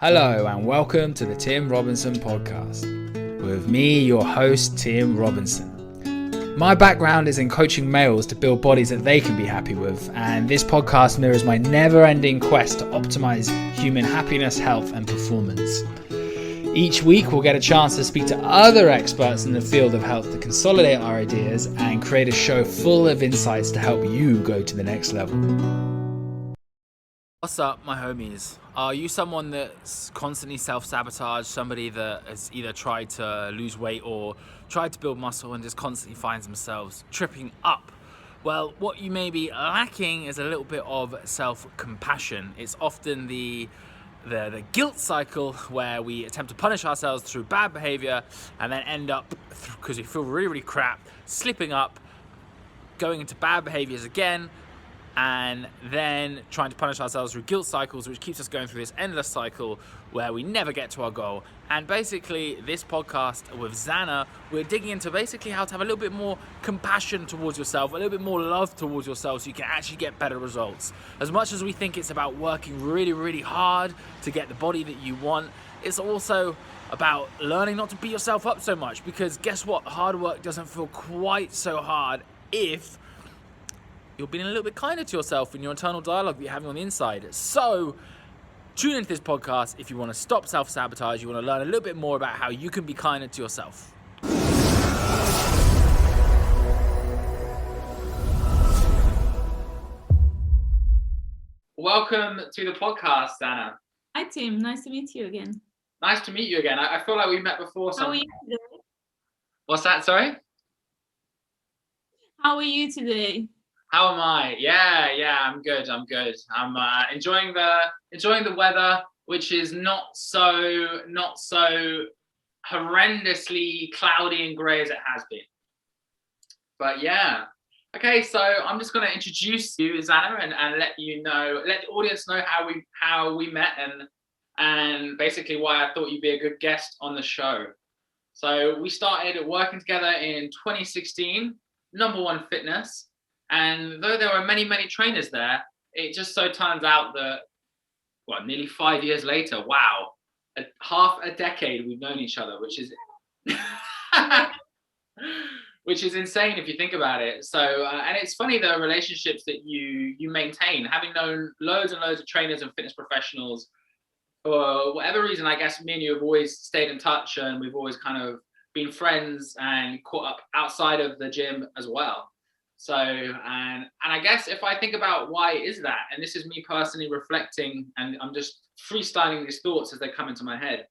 Hello and welcome to the Tim Robinson podcast. With me, your host, Tim Robinson. My background is in coaching males to build bodies that they can be happy with, and this podcast mirrors my never-ending quest to optimize human happiness, health, and performance. Each week, we'll get a chance to speak to other experts in the field of health to consolidate our ideas and create a show full of insights to help you go to the next level. What's up, my homies? Are you someone that's constantly self-sabotaged, somebody that has either tried to lose weight or tried to build muscle and just constantly finds themselves tripping up? Well, what you may be lacking is a little bit of self-compassion. It's often the guilt cycle where we attempt to punish ourselves through bad behavior and then end up, because we feel really, really crap, slipping up, going into bad behaviors again, and then trying to punish ourselves through guilt cycles, which keeps us going through this endless cycle where we never get to our goal. And basically, this podcast with Zanna, we're digging into basically how to have a little bit more compassion towards yourself, a little bit more love towards yourself so you can actually get better results. As much as we think it's about working really, really hard to get the body that you want, it's also about learning not to beat yourself up so much, because guess what? Hard work doesn't feel quite so hard if you're being a little bit kinder to yourself in your internal dialogue that you're having on the inside. So tune into this podcast if you want to stop self-sabotage, you want to learn a little bit more about how you can be kinder to yourself. Welcome to the podcast, Zanna. Hi Tim, nice to meet you again. Nice to meet you again. I feel like we've met before. How are you today? What's that, sorry? How are you today? How am I? Yeah, I'm good. I'm enjoying the weather, which is not so horrendously cloudy and grey as it has been. But yeah. Okay, so I'm just going to introduce you, Zanna, and let the audience know how we met and basically why I thought you'd be a good guest on the show. So we started working together in 2016, Number One Fitness. And though there were many, many trainers there, it just so turns out that, nearly 5 years later, wow, half a decade we've known each other, which is which is insane if you think about it. So, and it's funny the relationships that you maintain, having known loads and loads of trainers and fitness professionals. For whatever reason, I guess me and you have always stayed in touch, and we've always kind of been friends and caught up outside of the gym as well. So, and I guess if I think about why is that, and this is me personally reflecting, and I'm just freestyling these thoughts as they come into my head.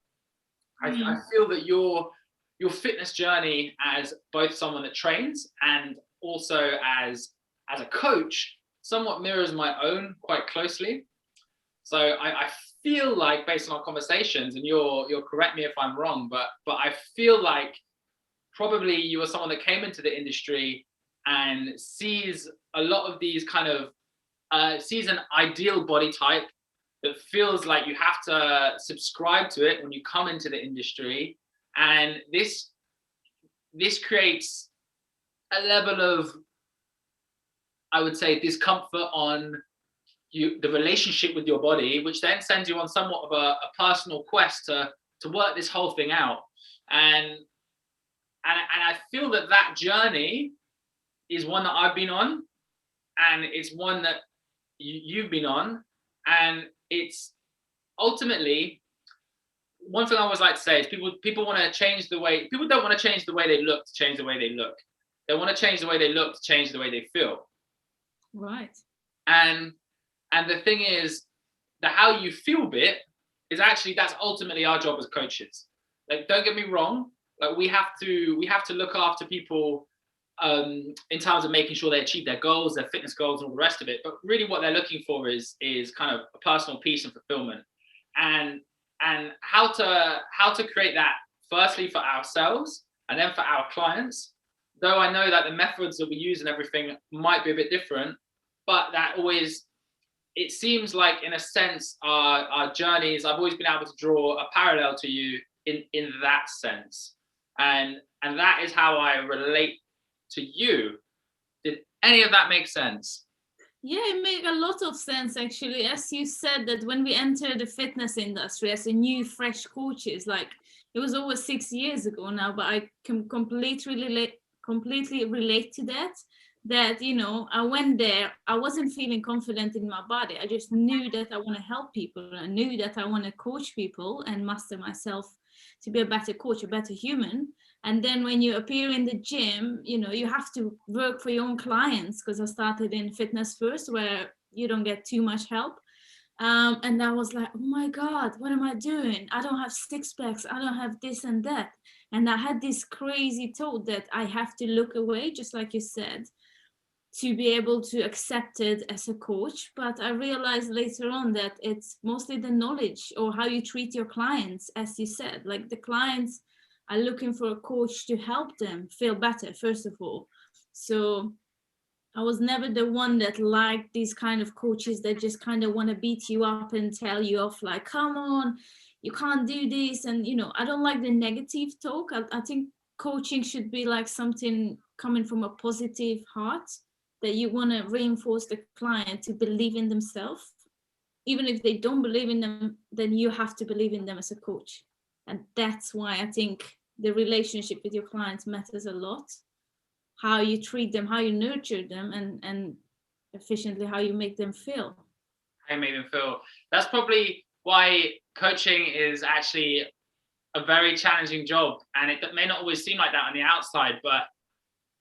I feel that your fitness journey as both someone that trains and also as a coach somewhat mirrors my own quite closely. So I feel like, based on our conversations, and you'll correct me if I'm wrong, but I feel like probably you were someone that came into the industry and sees a lot of these kind of sees an ideal body type that feels like you have to subscribe to it when you come into the industry, and this creates a level of, I would say, discomfort on the relationship with your body, which then sends you on somewhat of a personal quest to work this whole thing out, and I feel that journey is one that I've been on, and it's one that you've been on, and it's ultimately one thing I always like to say is people want to change the way, people don't want to change the way they look to change the way they look. They want to change the way they look to change the way they feel. Right. And the thing is, the how you feel bit is actually, that's ultimately our job as coaches. Like, don't get me wrong, like we have to look after people in terms of making sure they achieve their goals, their fitness goals, and all the rest of it. But really what they're looking for is kind of a personal peace and fulfillment, and how to create that, firstly for ourselves and then for our clients. Though I know that the methods that we use and everything might be a bit different, but that always, it seems like, in a sense, our journeys, I've always been able to draw a parallel to you in that sense. And that is how I relate to you. Did any of that make sense? Yeah, it makes a lot of sense actually. As you said, that when we enter the fitness industry as a new, fresh coaches, like it was over 6 years ago now, but I can completely relate to that. That, you know, I went there, I wasn't feeling confident in my body. I just knew that I want to help people. I knew that I want to coach people and master myself to be a better coach, a better human. And then when you appear in the gym, you know, you have to work for your own clients, because I started in fitness first, where you don't get too much help. And I was like, oh my God, what am I doing? I don't have six packs. I don't have this and that. And I had this crazy thought that I have to look away, just like you said, to be able to accept it as a coach. But I realized later on that it's mostly the knowledge or how you treat your clients, as you said. Like the clients are looking for a coach to help them feel better, first of all. So I was never the one that liked these kind of coaches that just kind of want to beat you up and tell you off, like, come on, you can't do this. And, you know, I don't like the negative talk. I think coaching should be like something coming from a positive heart, that you want to reinforce the client to believe in themselves. Even if they don't believe in them, then you have to believe in them as a coach. And that's why I think the relationship with your clients matters a lot. How you treat them, how you nurture them, and efficiently how you make them feel. How you make them feel. That's probably why coaching is actually a very challenging job, and it may not always seem like that on the outside, but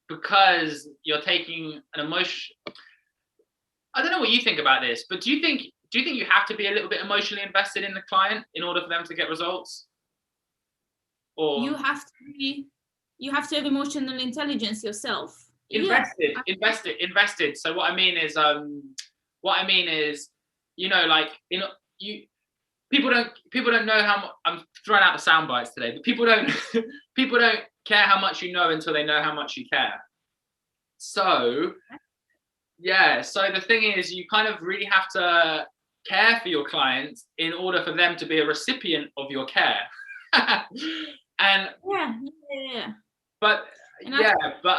because you're taking an emotion. I don't know what you think about this, but do you think you have to be a little bit emotionally invested in the client in order for them to get results? Or You have to have emotional intelligence yourself. invested. So what I mean is, you know, like, you know, people don't know how much. I'm throwing out the sound bites today, but people don't people don't care how much you know until they know how much you care. So yeah, so the thing is, you kind of really have to care for your clients in order for them to be a recipient of your care. And yeah. but And yeah, but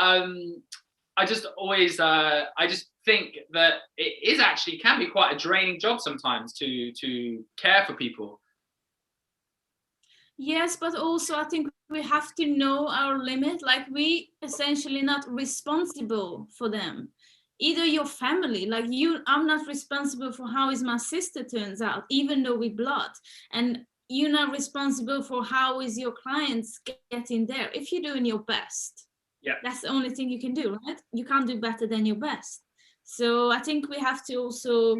I just always I just think that it is actually can be quite a draining job sometimes to care for people. Yes, but also I think we have to know our limit. Like, we essentially not responsible for them. Either your family, like you, I'm not responsible for how is my sister turns out, even though we blood. And you're not responsible for how is your clients getting there. If you're doing your best, Yeah, that's the only thing you can do, right? You can't do better than your best. So I think we have to also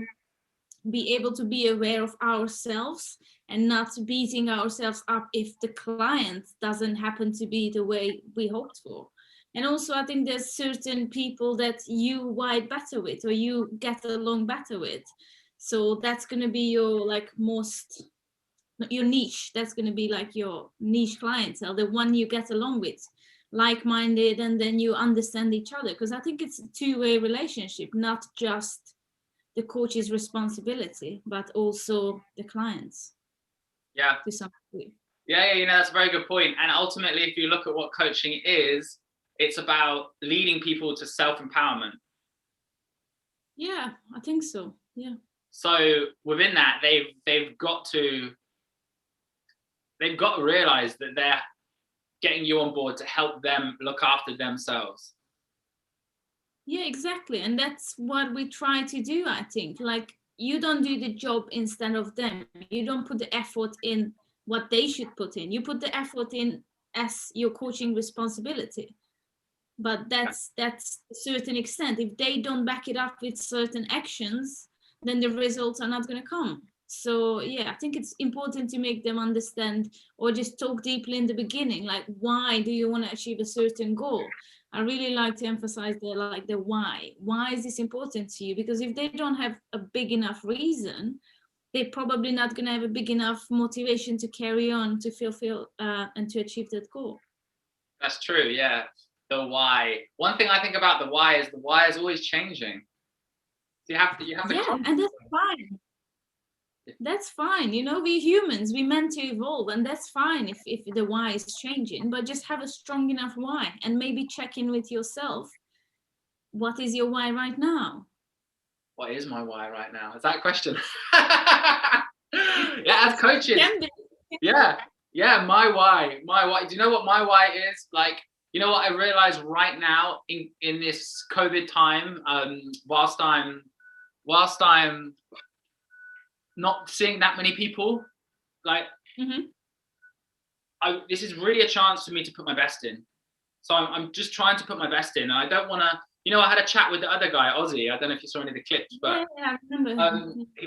be able to be aware of ourselves and not beating ourselves up if the client doesn't happen to be the way we hoped for. And also, I think there's certain people that you vibe better with or you get along better with. So that's going to be your like most, your niche. That's going to be like your niche clientele, the one you get along with, like-minded, and then you understand each other. Because I think it's a two-way relationship, not just the coach's responsibility, but also the clients yeah, to some degree. yeah. You know, that's a very good point. And ultimately, if you look at what coaching is, it's about leading people to self-empowerment. Yeah, I think so. Yeah. So within that, they've got to realize that they're getting you on board to help them look after themselves. Yeah, exactly. And that's what we try to do, I think. Like, you don't do the job instead of them. You don't put the effort in what they should put in. You put the effort in as your coaching responsibility. But that's a certain extent. If they don't back it up with certain actions, then the results are not going to come. So yeah, I think it's important to make them understand, or just talk deeply in the beginning, like, why do you want to achieve a certain goal? I really like to emphasize the why. Why is this important to you? Because if they don't have a big enough reason, they're probably not going to have a big enough motivation to carry on, to fulfill and to achieve that goal. That's true. Yeah. The why. One thing I think about the why is always changing. So you have to Yeah, and that's fine. That's fine. You know, we're humans, we're meant to evolve, and that's fine if the why is changing, but just have a strong enough why, and maybe check in with yourself. What is your why right now? what is my why right now? Is that a question? Yeah, as coaches. Yeah, my why. Do you know what my why is? Like, you know what I realize right now in this COVID time, whilst I'm not seeing that many people, like, this is really a chance for me to put my best in. So I'm just trying to put my best in, and I don't want to. You know, I had a chat with the other guy, Ozzy. I don't know if you saw any of the clips, but I remember.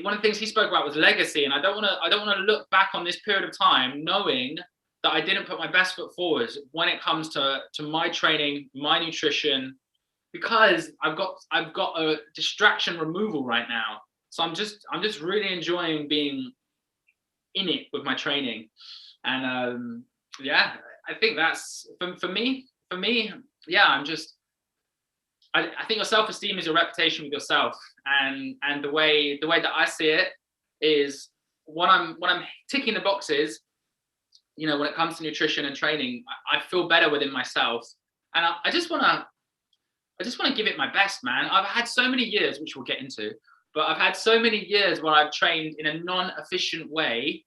One of the things he spoke about was legacy, and I don't want to look back on this period of time knowing that I didn't put my best foot forward when it comes to my training, my nutrition, because I've got a distraction removal right now. So I'm just really enjoying being in it with my training, and yeah, I think that's for me. Yeah, I think your self-esteem is your reputation with yourself, and the way that I see it is when I'm ticking the boxes, you know, when it comes to nutrition and training, I feel better within myself, and I just want to give it my best, man. I've had so many years, which we'll get into, but I've had so many years where I've trained in a non-efficient way,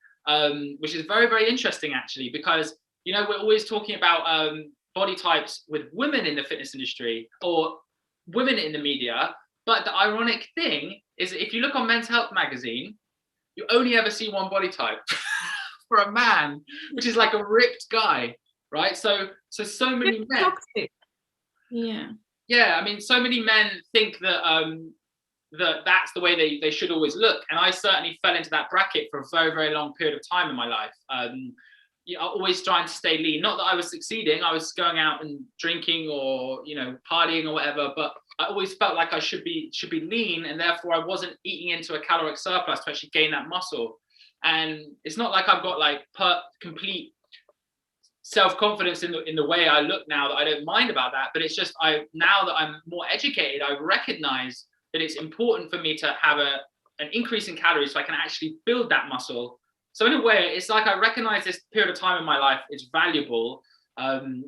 which is very, very interesting actually, because, you know, we're always talking about body types with women in the fitness industry or women in the media, but the ironic thing is that if you look on Men's Health magazine, you only ever see one body type for a man, which is like a ripped guy, right? So many men. Toxic. Yeah, I mean, so many men think that that's the way they should always look, and I certainly fell into that bracket for a very, very long period of time in my life. You know, always trying to stay lean. Not that I was succeeding, I was going out and drinking or, you know, partying or whatever, but I always felt like I should be lean, and therefore I wasn't eating into a caloric surplus to actually gain that muscle. And it's not like I've got like complete self-confidence in the way I look now that I don't mind about that, but it's just now that I'm more educated, I recognize that it's important for me to have an increase in calories so I can actually build that muscle. So in a way, it's like I recognize this period of time in my life is valuable. The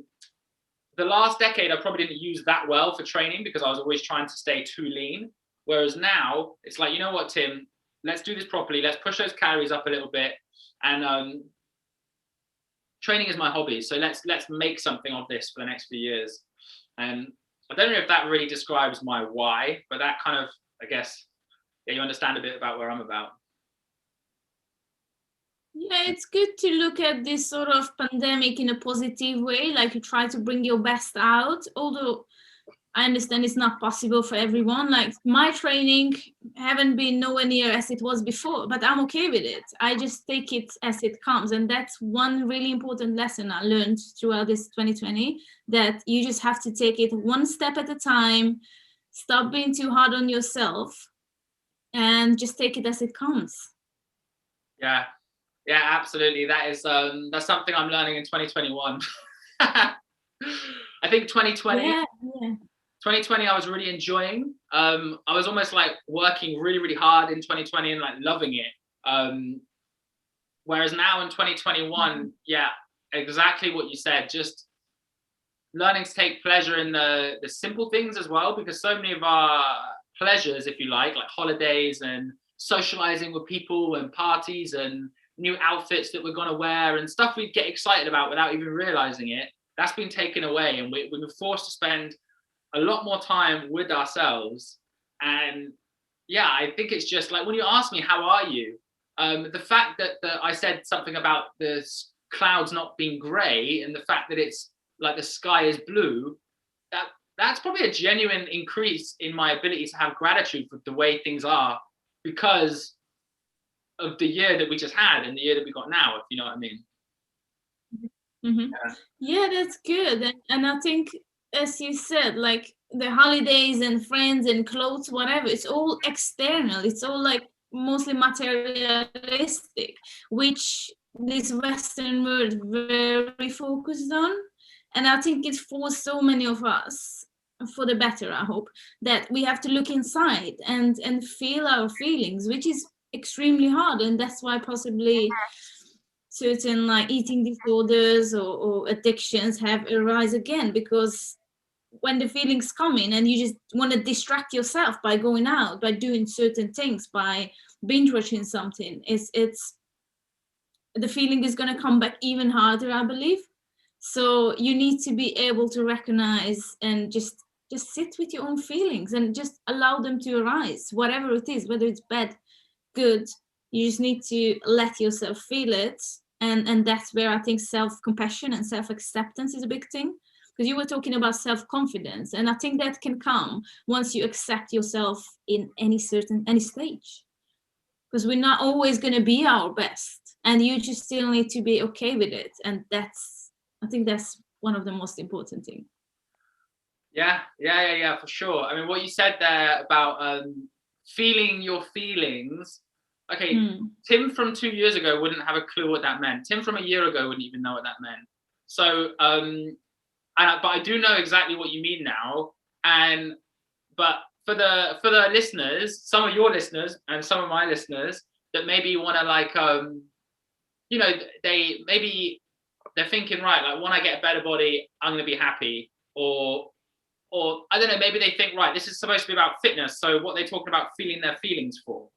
last decade, I probably didn't use that well for training because I was always trying to stay too lean. Whereas now, it's like, you know what, Tim, let's do this properly. Let's push those calories up a little bit. And training is my hobby. So let's make something of this for the next few years. And I don't know if that really describes my why, but that kind of, I guess, yeah, you understand a bit about where I'm about. Yeah, it's good to look at this sort of pandemic in a positive way, like you try to bring your best out, although I understand it's not possible for everyone. Like my training haven't been nowhere near as it was before, but I'm okay with it. I just take it as it comes. And that's one really important lesson I learned throughout this 2020, that you just have to take it one step at a time, stop being too hard on yourself, and just take it as it comes. Yeah, absolutely. That is that's something I'm learning in 2021. I think 2020. Yeah. 2020, I was really enjoying. I was almost like working really, really hard in 2020 and like loving it. Whereas now in 2021, yeah, exactly what you said. Just learning to take pleasure in the simple things as well, because so many of our pleasures, if you like holidays and socializing with people and parties and new outfits that we're going to wear and stuff we get excited about without even realizing it, that's been taken away, and we're forced to spend a lot more time with ourselves. And yeah, I think it's just like when you ask me how are you, the fact that I said something about the clouds not being gray and the fact that it's like the sky is blue, that's probably a genuine increase in my ability to have gratitude for the way things are, because of the year that we just had and the year that we got now, if you know what I mean. Mm-hmm. Yeah, that's good. And I think, as you said, like the holidays and friends and clothes, whatever, it's all external. It's all like mostly materialistic, which this Western world very focused on. And I think it's for so many of us, for the better, I hope, that we have to look inside and feel our feelings, which is extremely hard. And that's why possibly certain like eating disorders or addictions have arise again, because when the feelings come in and you just want to distract yourself by going out, by doing certain things, by binge watching something, it's the feeling is going to come back even harder, I believe. So you need to be able to recognize and just sit with your own feelings and just allow them to arise, whatever it is, whether it's bad, good. You just need to let yourself feel it, and that's where I think self-compassion and self-acceptance is a big thing. Because you were talking about self-confidence, and I think that can come once you accept yourself in any stage, because we're not always going to be our best, and you just still need to be okay with it. And I think that's one of the most important things. Yeah, for sure. I mean, what you said there about feeling your feelings. Okay, Tim from 2 years ago wouldn't have a clue what that meant. Tim from a year ago wouldn't even know what that meant. So, but I do know exactly what you mean now. But for the listeners, some of your listeners and some of my listeners that maybe want to, like, you know, they're thinking, right, like, when I get a better body, I'm going to be happy, or I don't know, maybe they think, right, this is supposed to be about fitness, so what they're talking about feeling their feelings for.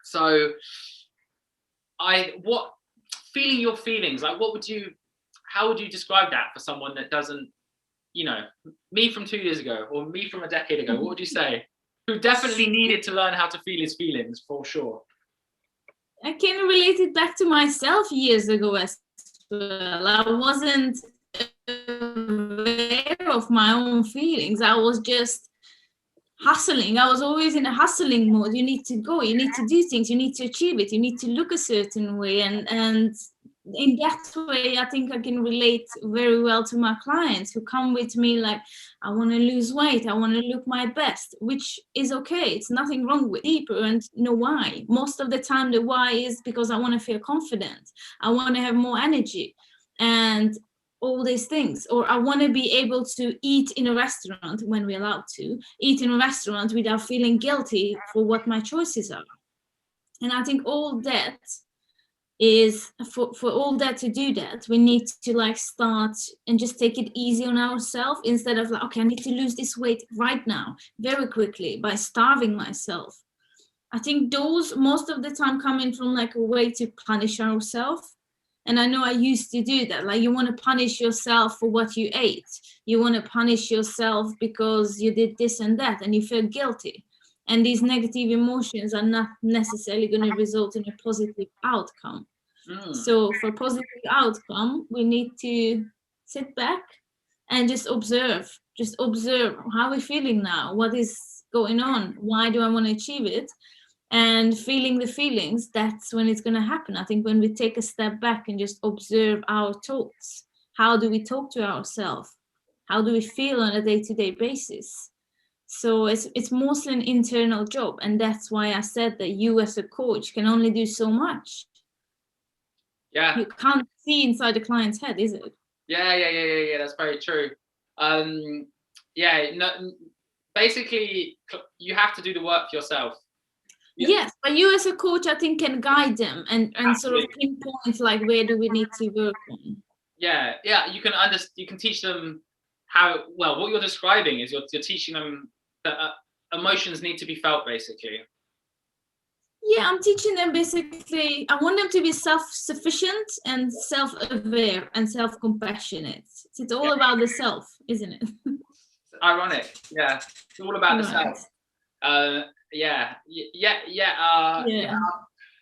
So what feeling your feelings, like, how would you describe that for someone that doesn't, you know, me from 2 years ago or me from a decade ago, what would you say? Who definitely needed to learn how to feel his feelings, for sure. I can relate it back to myself years ago as well. I wasn't aware of my own feelings. I was just hustling. I was always in a hustling mode. You need to go, you need to do things, you need to achieve it, you need to look a certain way. And in that way, I think I can relate very well to my clients who come with me like, I want to lose weight, I want to look my best, which is okay. It's nothing wrong with deeper and know why. Most of the time, the why is because I want to feel confident. I want to have more energy and all these things. Or I want to be able to eat in a restaurant when we're allowed to eat in a restaurant without feeling guilty for what my choices are. And I think all that is for all that to do that, we need to like start and just take it easy on ourselves, instead of like, okay, I need to lose this weight right now very quickly by starving myself. I think those most of the time coming from like a way to punish ourselves. And I know I used to do that. Like, you want to punish yourself for what you ate. You want to punish yourself because you did this and that, and you feel guilty. And these negative emotions are not necessarily going to result in a positive outcome. So for positive outcome, we need to sit back and just observe how we're feeling now. What is going on? Why do I want to achieve it? And feeling the feelings, that's when it's going to happen. I think when we take a step back and just observe our thoughts, how do we talk to ourselves? How do we feel on a day-to-day basis? So it's mostly an internal job. And that's why I said that you as a coach can only do so much. Yeah. You can't see inside the client's head, is it? Yeah. That's very true. Basically, you have to do the work yourself. Yes, but you as a coach, I think, can guide them and sort of pinpoint like, where do we need to work on. Yeah, you can teach them how, well, what you're describing is you're teaching them that emotions need to be felt, basically. Yeah, I'm teaching them basically, I want them to be self-sufficient and self-aware and self-compassionate. It's all about the self, isn't it? Ironic, yeah. It's all about the self. Yeah.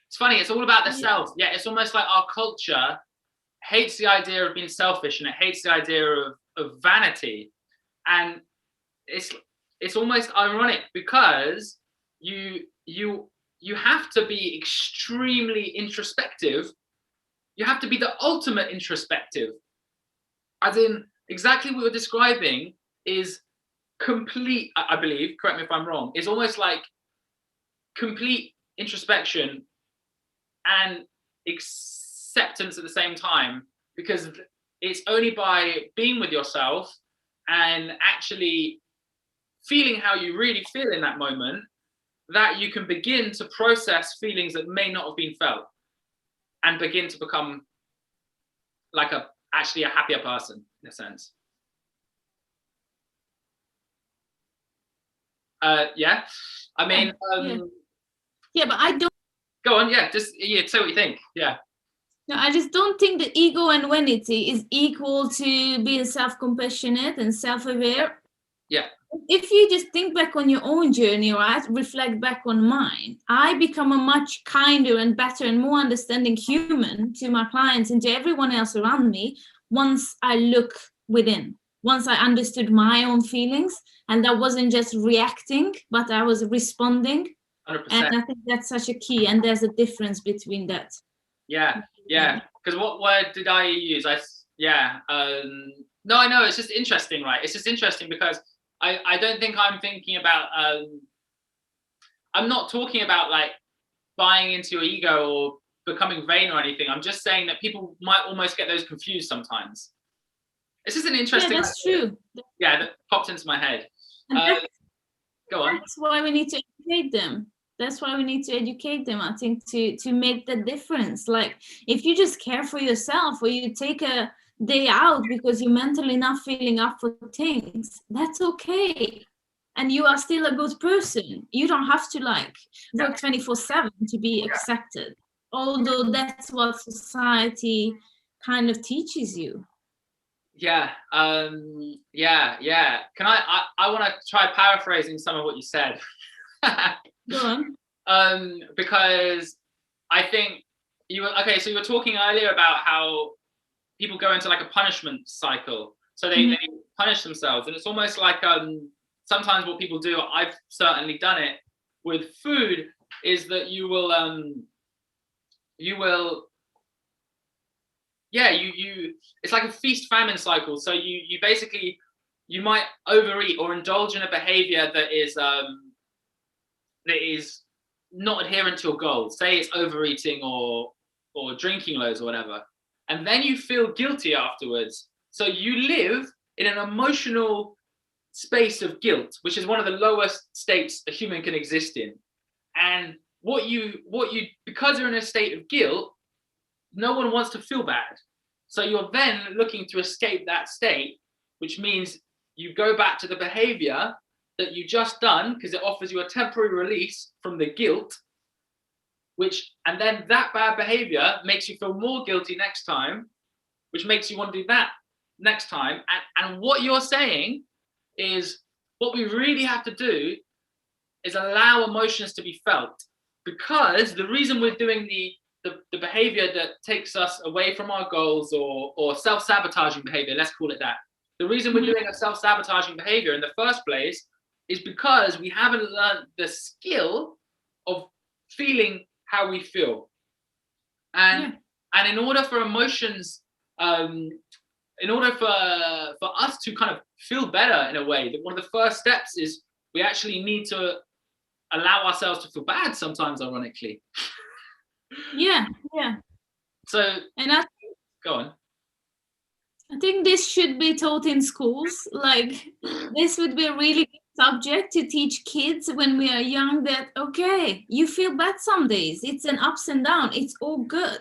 It's funny, it's all about the self. Yeah, it's almost like our culture hates the idea of being selfish, and it hates the idea of vanity. And it's almost ironic, because you have to be extremely introspective. You have to be the ultimate introspective. As in, exactly what you're describing is complete, I believe, correct me if I'm wrong, is almost like complete introspection and acceptance at the same time, because it's only by being with yourself and actually feeling how you really feel in that moment that you can begin to process feelings that may not have been felt, and begin to become like actually a happier person, in a sense. Yeah. I mean, yeah, but I don't. Go on. Yeah. Just say what you think. Yeah. No, I just don't think the ego and vanity is equal to being self-compassionate and self-aware. Yeah. If you just think back on your own journey, or I reflect back on mine, I become a much kinder and better and more understanding human to my clients and to everyone else around me once I look within, once I understood my own feelings, and I wasn't just reacting, but I was responding. 100%. And I think that's such a key, and there's a difference between that. Yeah. Because what word did I use? No, I know. It's just interesting, right? It's just interesting because I don't think I'm thinking about. I'm not talking about like buying into your ego or becoming vain or anything. I'm just saying that people might almost get those confused sometimes. It's just an interesting. Yeah, that's true. Yeah, that popped into my head. Go on. That's why we need to educate them. That's why we need to educate them, I think, to make the difference. Like, if you just care for yourself, or you take a day out because you're mentally not feeling up for things, that's okay. And you are still a good person. You don't have to like work 24/7 to be accepted, although that's what society kind of teaches you. Yeah. Yeah. Can I want to try paraphrasing some of what you said. Go on. Because I think so you were talking earlier about how people go into like a punishment cycle. So they punish themselves. And it's almost like sometimes what people do, I've certainly done it with food, is that you it's like a feast famine cycle. So you basically, you might overeat or indulge in a behavior that is not adherent to your goals. Say it's overeating or drinking loads or whatever. And then you feel guilty afterwards. So you live in an emotional space of guilt, which is one of the lowest states a human can exist in. And because you're in a state of guilt, no one wants to feel bad. So you're then looking to escape that state, which means you go back to the behavior that you just done because it offers you a temporary release from the guilt, and then that bad behavior makes you feel more guilty next time, which makes you want to do that next time. And what you're saying is, what we really have to do is allow emotions to be felt, because the reason we're doing the behavior that takes us away from our goals, or self-sabotaging behavior, let's call it that. The reason we're doing a self-sabotaging behavior in the first place is because we haven't learned the skill of feeling how we feel. And in order for emotions, in order for us to kind of feel better in a way, that one of the first steps is we actually need to allow ourselves to feel bad sometimes, ironically. Yeah. So, and go on. I think this should be taught in schools. Like, this would be a really good subject to teach kids when we are young, that, okay, you feel bad some days. It's an ups and downs. It's all good.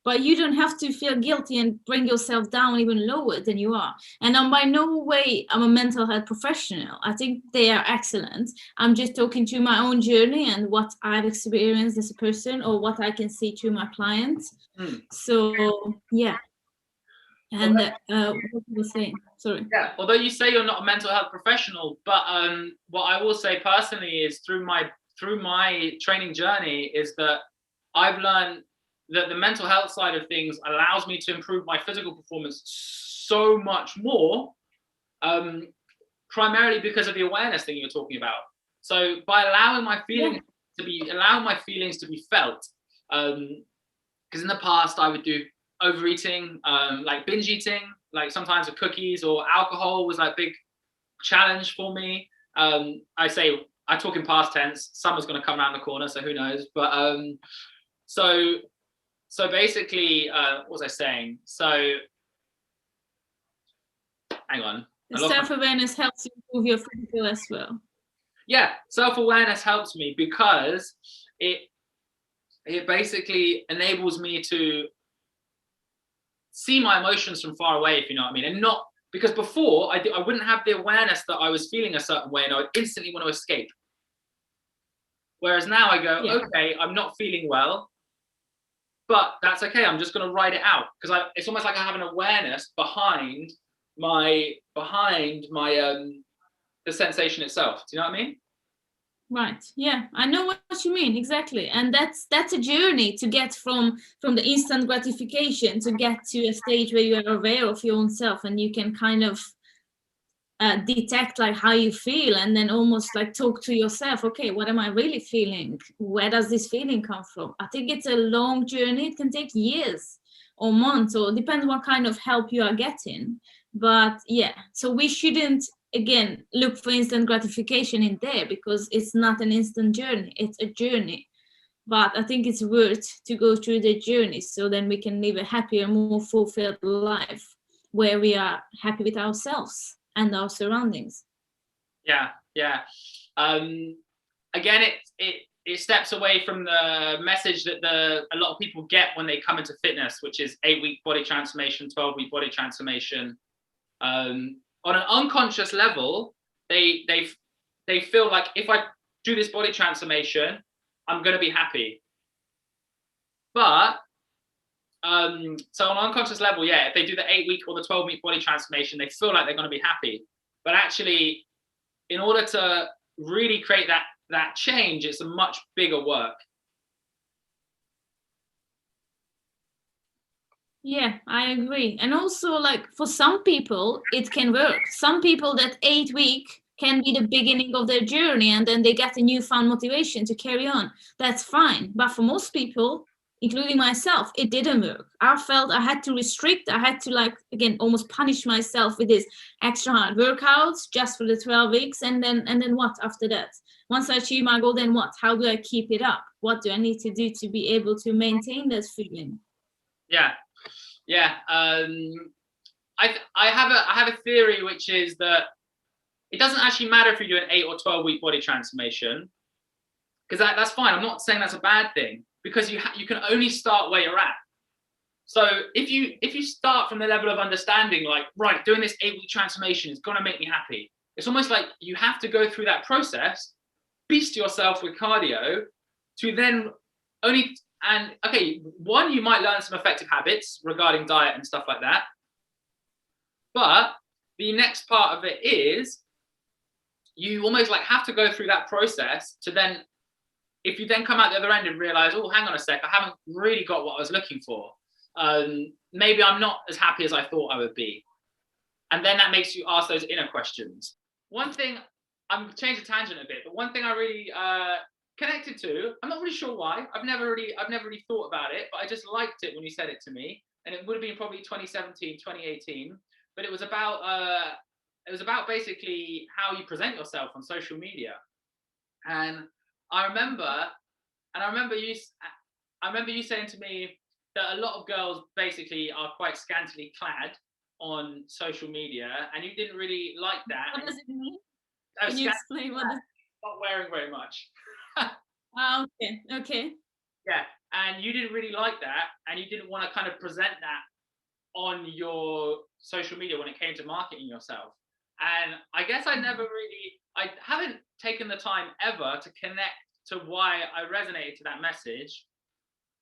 But you don't have to feel guilty and bring yourself down even lower than you are. And I'm by no way, I'm a mental health professional. I think they are excellent. I'm just talking to my own journey and what I've experienced as a person, or what I can see to my clients. So, yeah. And what was I saying? Sorry. Yeah, although you say you're not a mental health professional, but what I will say personally is through my training journey is that I've learned that the mental health side of things allows me to improve my physical performance so much more, primarily because of the awareness thing you're talking about. So by allowing my feelings to be felt, because in the past I would do overeating, like binge eating, like sometimes with cookies, or alcohol was like a big challenge for me. I talk in past tense. Summer's going to come around the corner, so who knows? But so basically, what was I saying? So hang on. Self-awareness helps you improve your physical as well. Yeah, self-awareness helps me because it basically enables me to see my emotions from far away, if you know what I mean. And not because before I wouldn't have the awareness that I was feeling a certain way and I would instantly want to escape. Whereas now I go, Yeah. okay, I'm not feeling well, but that's okay. I'm just going to ride it out, because it's almost like I have an awareness behind the sensation itself. Do you know what I mean? Right. Yeah, I know what you mean exactly, and that's a journey to get from the instant gratification to get to a stage where you are aware of your own self, and you can kind of detect like how you feel, and then almost like talk to yourself. Okay, what am I really feeling? Where does this feeling come from? I think it's a long journey. It can take years or months, or depends what kind of help you are getting. But yeah, so we shouldn't again look for instant gratification in there, because it's not an instant journey, it's a journey. But I think it's worth to go through the journey, so then we can live a happier, more fulfilled life where we are happy with ourselves and our surroundings. Yeah. Again, it steps away from the message that a lot of people get when they come into fitness, which is 8-week body transformation, 12-week body transformation. On an unconscious level, they feel like if I do this body transformation, I'm going to be happy. But so on an unconscious level, yeah, if they do the 8-week or the 12-week body transformation, they feel like they're going to be happy. But actually, in order to really create that change, it's a much bigger work. Yeah, I agree. And also, like, for some people, it can work. Some people, that 8-week can be the beginning of their journey, and then they get a newfound motivation to carry on. That's fine. But for most people, including myself, it didn't work. I felt I had to restrict. I had to, like, again, almost punish myself with this extra hard workouts just for the 12 weeks. And then what after that? Once I achieve my goal, then what? How do I keep it up? What do I need to do to be able to maintain that feeling? Yeah. I have a theory, which is that it doesn't actually matter if you do an 8 or 12-week body transformation, because that's fine. I'm not saying that's a bad thing, because you can only start where you're at. So if you start from the level of understanding, like, right, doing this 8-week transformation is going to make me happy, it's almost like you have to go through that process, beast yourself with cardio, to then only, and okay, one, you might learn some effective habits regarding diet and stuff like that. But the next part of it is you almost like have to go through that process to then, if you then come out the other end and realize, oh, hang on a sec, I haven't really got what I was looking for. Maybe I'm not as happy as I thought I would be. And then that makes you ask those inner questions. One thing, I'm changing tangent a bit, but one thing I really connected to, I'm not really sure why. I've never really thought about it, but I just liked it when you said it to me. And it would have been probably 2017, 2018. But it was about basically how you present yourself on social media. And I remember you saying to me that a lot of girls basically are quite scantily clad on social media, and you didn't really like that. What does it mean? Can you explain what? Not wearing very much. Okay. Yeah, and you didn't really like that, and you didn't want to kind of present that on your social media when it came to marketing yourself. And I guess I haven't taken the time ever to connect to why I resonated to that message,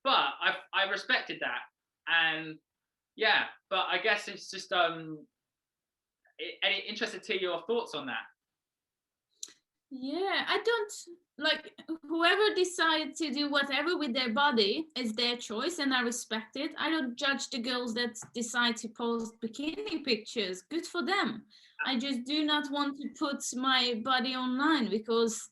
but I respected that. And yeah, but I guess it's just interested to hear your thoughts on that. Yeah, I don't like, whoever decides to do whatever with their body is their choice, and I respect it. I don't judge the girls that decide to post bikini pictures. Good for them. I just do not want to put my body online, because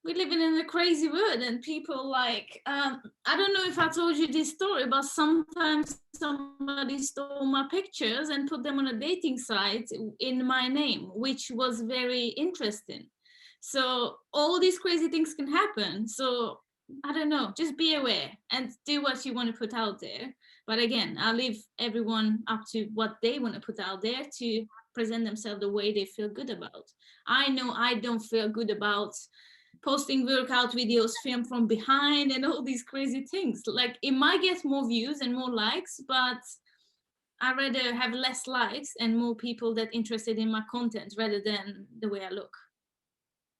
we live in a crazy world, and people like, I don't know if I told you this story, but sometimes somebody stole my pictures and put them on a dating site in my name, which was very interesting. So all these crazy things can happen. So I don't know, just be aware and do what you want to put out there. But again, I'll leave everyone up to what they want to put out there to present themselves the way they feel good about. I know I don't feel good about posting workout videos filmed from behind and all these crazy things. Like, it might get more views and more likes, but I'd rather have less likes and more people that interested in my content rather than the way I look.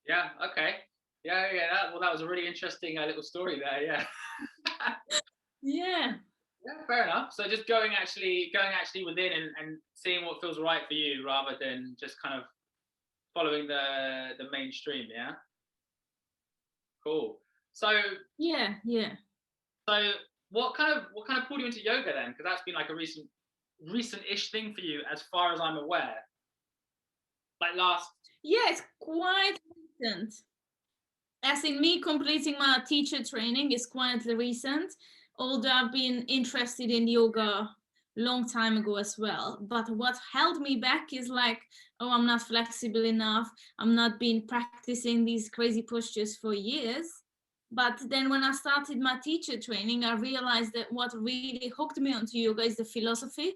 Yeah, okay. Yeah. That was a really interesting little story there. Yeah. Yeah. Yeah, fair enough. So just going actually within and seeing what feels right for you rather than just kind of following the mainstream. Yeah. Cool. So Yeah. Yeah. so what kind of pulled you into yoga then? Because that's been like a recent-ish thing for you, as far as I'm aware. Like last. Yeah, it's quite recent. As in me completing my teacher training is quite recent, although I've been interested in yoga long time ago as well. But what held me back is like, oh, I'm not flexible enough. I'm not been practicing these crazy postures for years. But then when I started my teacher training, I realized that what really hooked me onto yoga is the philosophy.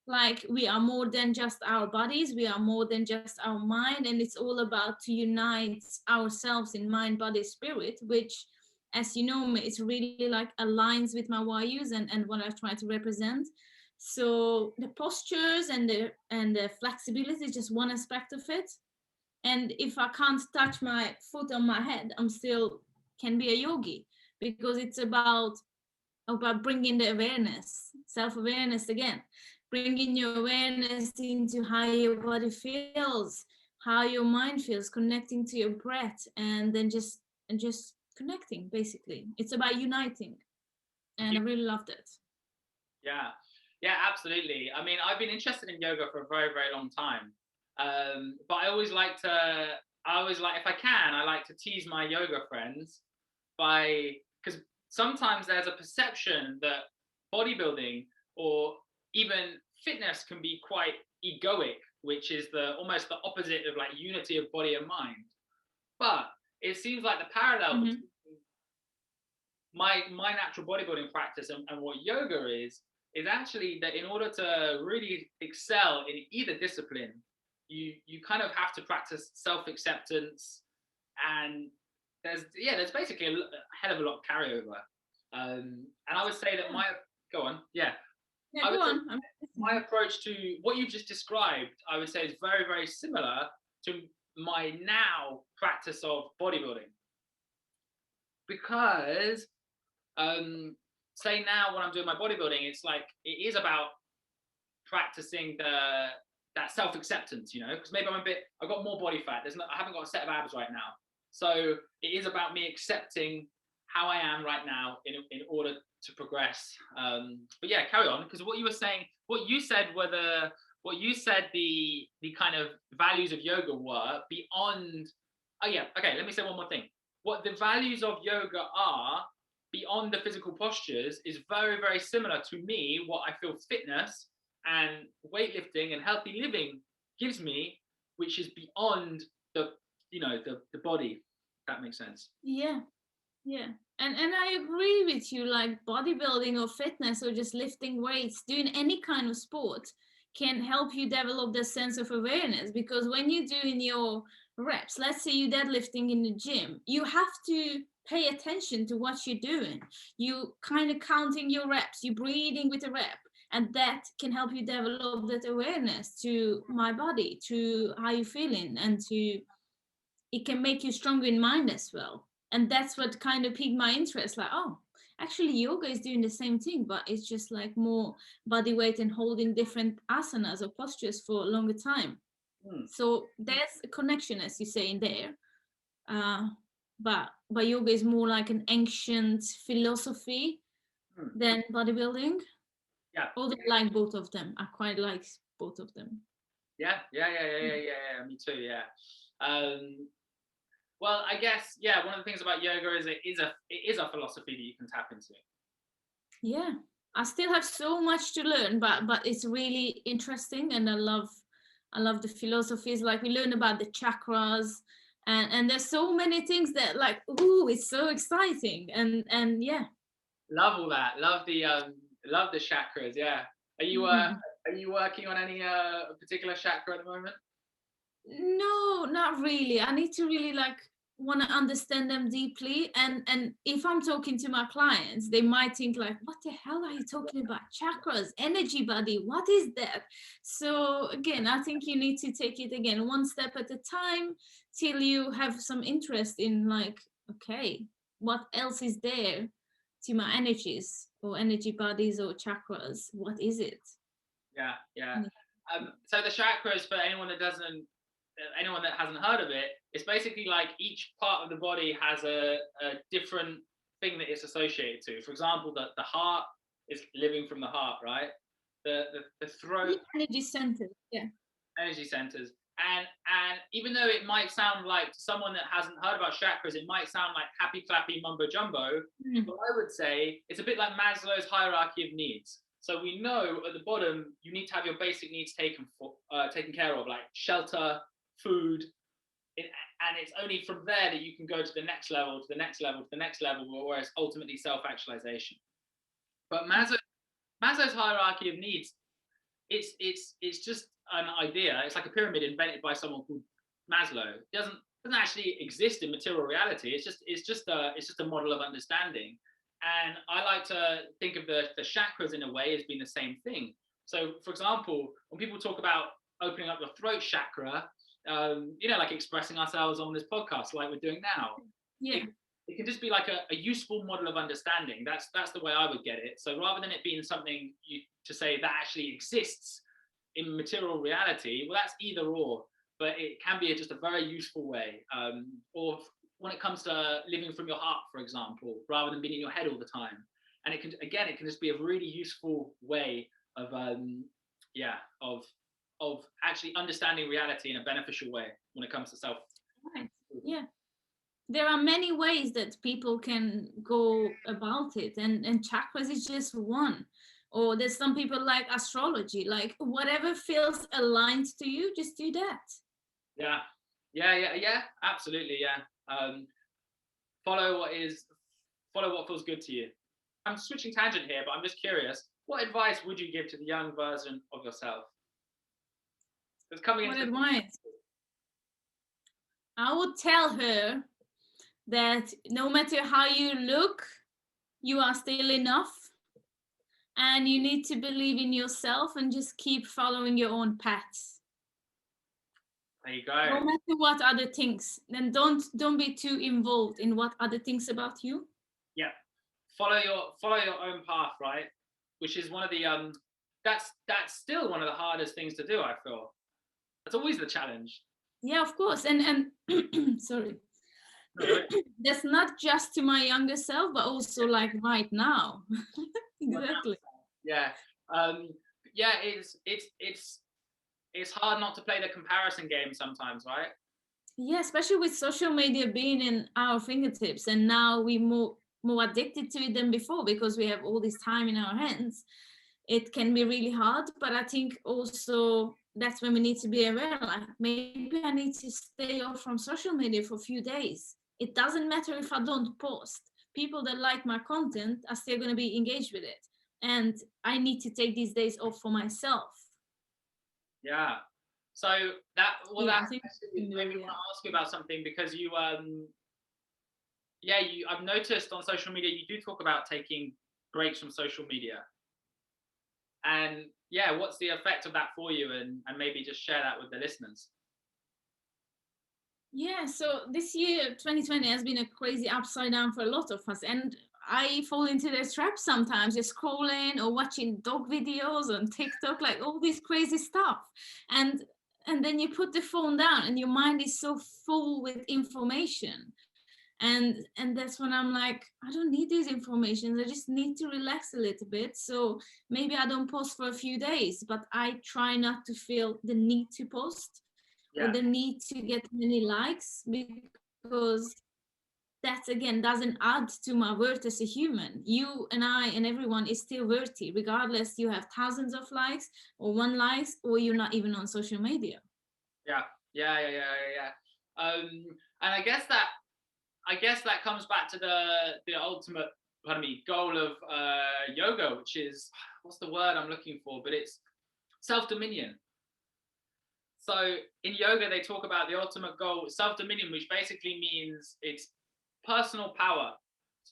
Like we are more than just our bodies, we are more than just our mind, and it's all about to unite ourselves in mind, body, spirit, which, as you know, it's really like aligns with my values and what I try to represent. So the postures and the flexibility is just one aspect of it. And if I can't touch my foot on my head, I'm still can be a yogi, because it's about bringing the awareness, self-awareness again, bringing your awareness into how your body feels, how your mind feels, connecting to your breath, and then just connecting. Basically, it's about uniting, and I really loved it. Yeah, yeah, absolutely. I mean, I've been interested in yoga for a very, very long time. But if I can, I like to tease my yoga friends because sometimes there's a perception that bodybuilding or even fitness can be quite egoic, which is almost the opposite of like unity of body and mind. But it seems like the parallel between my natural bodybuilding practice and what yoga is actually that in order to really excel in either discipline, you kind of have to practice self-acceptance, and there's basically a hell of a lot of carryover. And I would say that go on, yeah. Yeah, I would go say on. my approach to what you just described, I would say, is very, very similar to my now practice of bodybuilding, because say now when I'm doing my bodybuilding, it's like it is about practicing that self-acceptance, because maybe I've got more body fat. I haven't got a set of abs right now. So it is about me accepting how I am right now in order to progress. But yeah, carry on, because what you said the kind of values of yoga were beyond. Oh yeah, okay, let me say one more thing. What the values of yoga are beyond the physical postures is very, very similar to me, what I feel fitness and weightlifting and healthy living gives me, which is beyond the body. If that makes sense. Yeah. Yeah. And I agree with you, like bodybuilding or fitness or just lifting weights, doing any kind of sport can help you develop the sense of awareness, because when you're doing your reps, let's say you're deadlifting in the gym, you have to pay attention to what you're doing. You kind of counting your reps, you breathing with a rep, and that can help you develop that awareness to my body, to how you're feeling, and to it can make you stronger in mind as well. And that's what kind of piqued my interest, like, oh, actually yoga is doing the same thing, but it's just like more body weight and holding different asanas or postures for a longer time. So there's a connection, as you say, in there. But yoga is more like an ancient philosophy than bodybuilding. Yeah. Although I like both of them, I quite like both of them. Yeah. Me too. Yeah. Well, I guess one of the things about yoga is it is a philosophy that you can tap into. Yeah, I still have so much to learn, but it's really interesting, and I love the philosophies. Like we learn about the chakras, and there's so many things that like, ooh, it's so exciting, and yeah. Love all that. Love the chakras. Yeah. Are you working on any particular chakra at the moment? No, not really. I need to really like want to understand them deeply. And if I'm talking to my clients, they might think like, what the hell are you talking about? Chakras, energy body, what is that? So again, I think you need to take it again one step at a time till you have some interest in like, okay, what else is there to my energies or energy bodies or chakras? What is it? Yeah. So the chakras, for anyone that hasn't heard of it, it's basically like each part of the body has a different thing that it's associated to. For example, the heart is living from the heart, right? The throat, energy centers, yeah. Energy centers. And even though it might sound like, to someone that hasn't heard about chakras, it might sound like happy clappy mumbo jumbo, but I would say it's a bit like Maslow's hierarchy of needs. So we know at the bottom you need to have your basic needs taken care of, like shelter, food, and it's only from there that you can go to the next level, to the next level, to the next level, where it's ultimately self-actualization. But Maslow's hierarchy of needs, it's just an idea. It's like a pyramid invented by someone called Maslow. It doesn't actually exist in material reality. It's just a model of understanding. And I like to think of the chakras in a way as being the same thing. So, for example, when people talk about opening up your throat chakra, like expressing ourselves on this podcast, like we're doing now, it can just be like a useful model of understanding. That's the way I would get it. So rather than it being something to say that actually exists in material reality, well, that's either or, but it can be just a very useful way. Or when it comes to living from your heart, for example, rather than being in your head all the time. And it can just be a really useful way of actually understanding reality in a beneficial way when it comes to self. Right. Yeah. There are many ways that people can go about it, and chakras is just one. Or there's some people like astrology, like whatever feels aligned to you, just do that. Yeah, absolutely. Yeah. Follow what feels good to you. I'm switching tangent here, but I'm just curious, what advice would you give to the young version of yourself that's coming into advice? I would tell her that no matter how you look, you are still enough, and you need to believe in yourself and just keep following your own paths. There you go. No matter what other things, and don't be too involved in what other things about you. Yeah, follow your own path, right? Which is one of the that's still one of the hardest things to do. I feel that's always the challenge. Yeah, of course, and sorry. That's not just to my younger self, but also like right now. Exactly. Yeah. It's hard not to play the comparison game sometimes, right? Yeah, especially with social media being in our fingertips, and now we're more addicted to it than before because we have all this time in our hands. It can be really hard, but I think also that's when we need to be aware, like maybe I need to stay off from social media for a few days. It doesn't matter if I don't post. People that like my content are still going to be engaged with it. And I need to take these days off for myself. Yeah. So maybe I want to ask you about something, because I've noticed on social media you do talk about taking breaks from social media. And what's the effect of that for you? And maybe just share that with the listeners. Yeah, so this year, 2020, has been a crazy upside down for a lot of us. And I fall into this trap sometimes, just scrolling or watching dog videos on TikTok, like all this crazy stuff. And then you put the phone down and your mind is so full with information. And that's when I'm like, I don't need these information. I just need to relax a little bit. So maybe I don't post for a few days, but I try not to feel the need to post. Or the need to get many likes, because that again doesn't add to my worth as a human. You and I and everyone is still worthy, regardless you have thousands of likes or one likes, or you're not even on social media. Yeah. And I guess that comes back to the ultimate, goal of yoga, which is, what's the word I'm looking for? But it's self-dominion. So in yoga, they talk about the ultimate goal, self-dominion, which basically means it's personal power.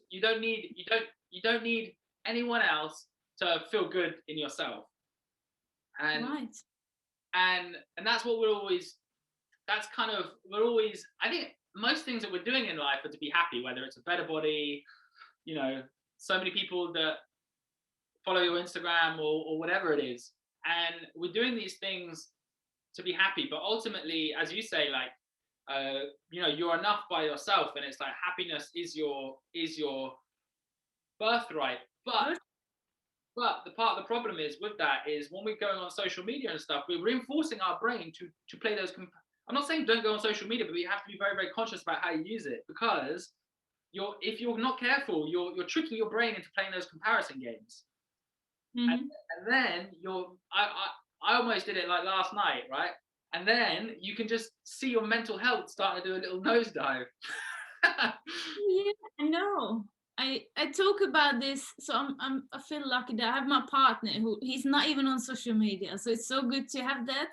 You don't need anyone else to feel good in yourself. And Right. and that's what we're always, that's kind of, we're always, I think most things that we're doing in life are to be happy, whether it's a better body, you know, so many people that follow your Instagram or whatever it is. And we're doing these things to be happy, but ultimately, as you say, like, you know, you're enough by yourself, and it's like happiness is your birthright. But the problem is with that is when we're going on social media and stuff, we're reinforcing our brain to play those. I'm not saying don't go on social media, but you have to be very, very conscious about how you use it, because if you're not careful, you're tricking your brain into playing those comparison games. And then I almost did it like last night, right? And then you can just see your mental health starting to do a little nosedive. Yeah, I know. I talk about this, so I feel lucky that I have my partner who he's not even on social media, so it's so good to have that,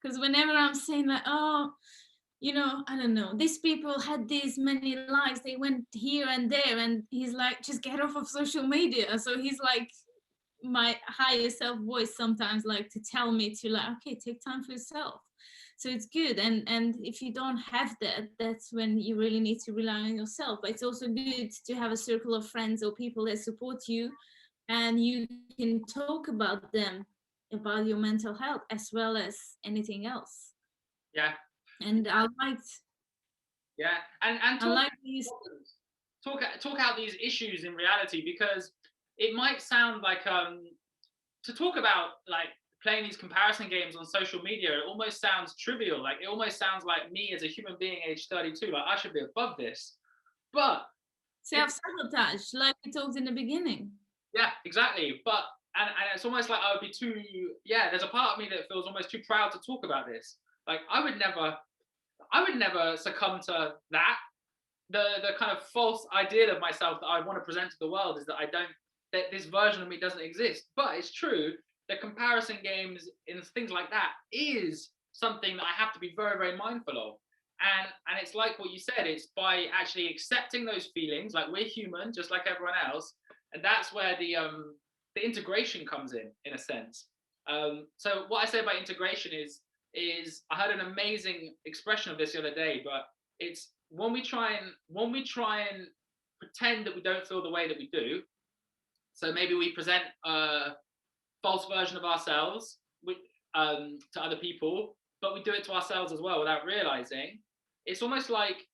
because whenever I'm saying like, oh, you know, I don't know, these people had these many likes, they went here and there, and he's like, just get off of social media. So he's like my higher self voice sometimes, like to tell me to like, okay, take time for yourself. So it's good, and if you don't have that, that's when you really need to rely on yourself. But it's also good to have a circle of friends or people that support you, and you can talk about them, about your mental health as well as anything else. Yeah. And I liked Yeah, and I like these. talk out these issues in reality, because it might sound like to talk about like playing these comparison games on social media, it almost sounds trivial. Like it almost sounds like me as a human being age 32, like I should be above this. But Self-sabotage, like we talked in the beginning. yeah, exactly. But and it's almost like I would be too, yeah, there's a part of me that feels almost too proud to talk about this. Like I would never succumb to that. The kind of false ideal of myself that I want to present to the world is that that this version of me doesn't exist. But it's true that comparison games and things like that is something that I have to be very, very mindful of. And it's like what you said, it's by actually accepting those feelings, like we're human, just like everyone else. And that's where the integration comes in a sense. So what I say about integration is I heard an amazing expression of this the other day, but it's when we try and pretend that we don't feel the way that we do. So maybe we present a false version of ourselves to other people, but we do it to ourselves as well without realizing. It's almost like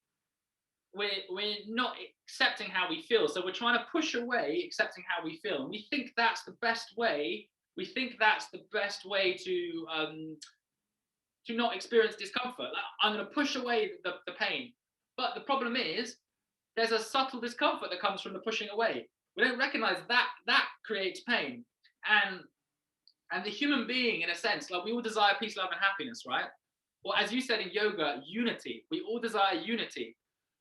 we're not accepting how we feel, so we're trying to push away accepting how we feel, and we think that's the best way. We think that's the best way to not experience discomfort. Like, I'm going to push away the pain. But the problem is, there's a subtle discomfort that comes from the pushing away. We don't recognize that that creates pain. And the human being, in a sense, like we all desire peace, love, and happiness, right? Well, as you said in yoga, unity. We all desire unity.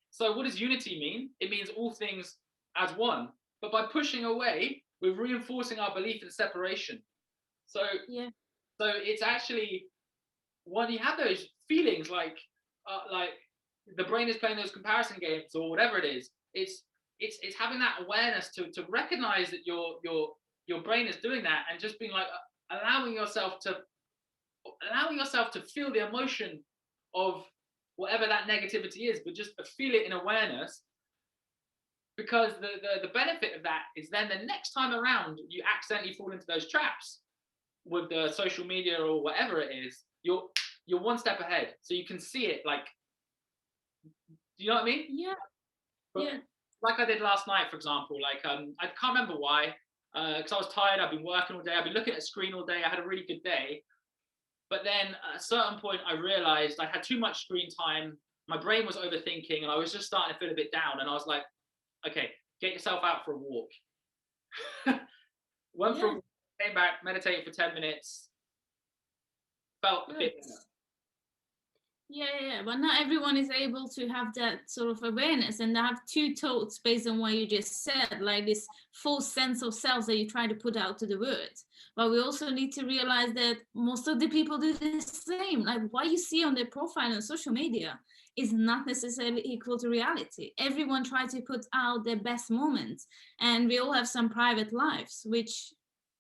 So what does unity mean? It means all things as one. But by pushing away, we're reinforcing our belief in separation. So Yeah. So it's actually when you have those feelings like the brain is playing those comparison games or whatever it is, it's having that awareness to recognize that your brain is doing that, and just being like allowing yourself to feel the emotion of whatever that negativity is, but just feel it in awareness. Because the benefit of that is then the next time around you accidentally fall into those traps with the social media or whatever it is, you're one step ahead, so you can see it. Like, do you know what I mean? Yeah. But Yeah. like I did last night, for example. Like I can't remember why, because I was tired. I've been working all day. I've been looking at a screen all day. I had a really good day, but then at a certain point, I realized I had too much screen time. My brain was overthinking, and I was just starting to feel a bit down. And I was like, okay, get yourself out for a walk. Went for a walk, came back, meditated for 10 minutes, felt a bit better. Yeah, but not everyone is able to have that sort of awareness, and they have two thoughts based on what you just said, like this false sense of self that you try to put out to the world. But we also need to realize that most of the people do the same. Like what you see on their profile on social media is not necessarily equal to reality. Everyone tries to put out their best moments, and we all have some private lives which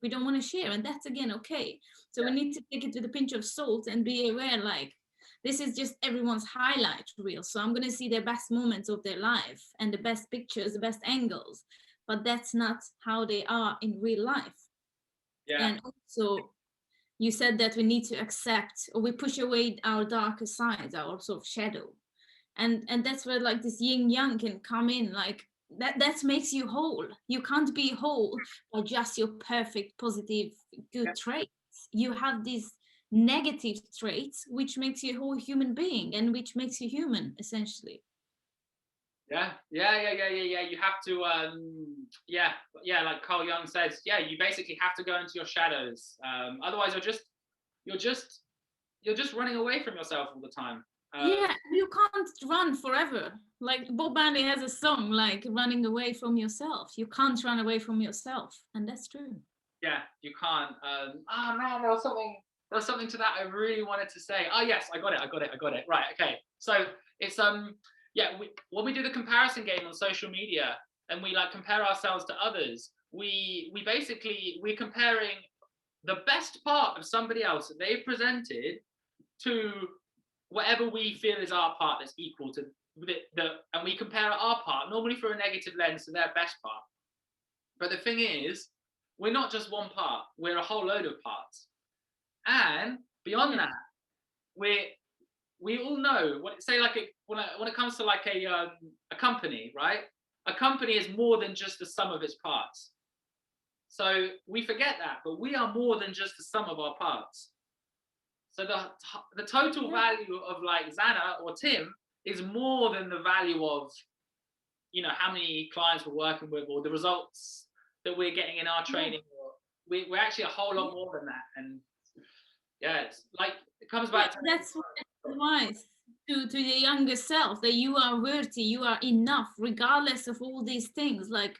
we don't want to share, and that's again okay. So we need to take it with a pinch of salt and be aware, like this is just everyone's highlight reel. So I'm going to see the best moments of their life and the best pictures, the best angles. But that's not how they are in real life. Yeah. And also, you said that we need to accept, or we push away our darker sides, our sort of shadow. And that's where like this yin yang can come in. Like that makes you whole. You can't be whole by just your perfect, positive, good traits. You have these negative traits which makes you a whole human being and which makes you human essentially. Yeah. You have to, like Carl Jung says, you basically have to go into your shadows. Otherwise, you're just running away from yourself all the time. Yeah, you can't run forever. Like Bob Marley has a song like running away from yourself. You can't run away from yourself, and that's true. Yeah, you can't. Oh man, there was something to that I really wanted to say. Oh yes, I got it. Right, okay. So it's when we do the comparison game on social media and we like compare ourselves to others, we're comparing the best part of somebody else that they've presented to whatever we feel is our part that's equal to and we compare our part normally through a negative lens to their best part. But the thing is, we're not just one part, we're a whole load of parts. And beyond that, we all know when it comes to like a company, right? A company is more than just the sum of its parts. So we forget that, but we are more than just the sum of our parts. So the total value of like Zanna or Tim is more than the value of, how many clients we're working with or the results that we're getting in our training. We're actually a whole lot more than that. And it's like it comes back to that's advice to the younger self, that you are worthy, you are enough regardless of all these things. Like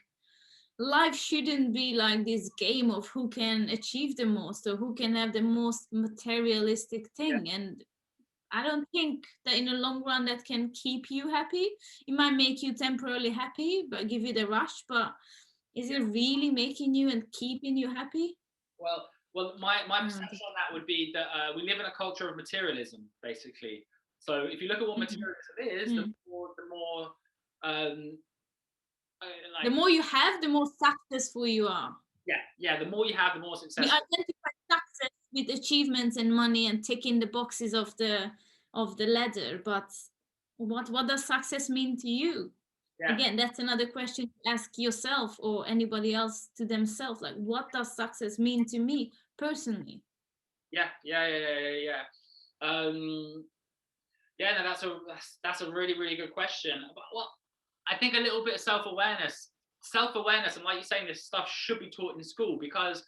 life shouldn't be like this game of who can achieve the most or who can have the most materialistic thing. And I don't think that in the long run that can keep you happy. It might make you temporarily happy, but give you the rush. But is it really making you and keeping you happy? Well, my perception on that would be that we live in a culture of materialism, basically. So if you look at what materialism is, the more the more you have, the more successful you are. Yeah. The more you have, the more successful. We identify success with achievements and money and ticking the boxes of the ladder. But what does success mean to you? Yeah. Again, that's another question to ask yourself or anybody else to themselves. Like, what does success mean to me personally? Yeah. No, that's a really, really good question. But, well, I think a little bit of self-awareness, and like you're saying, this stuff should be taught in school, because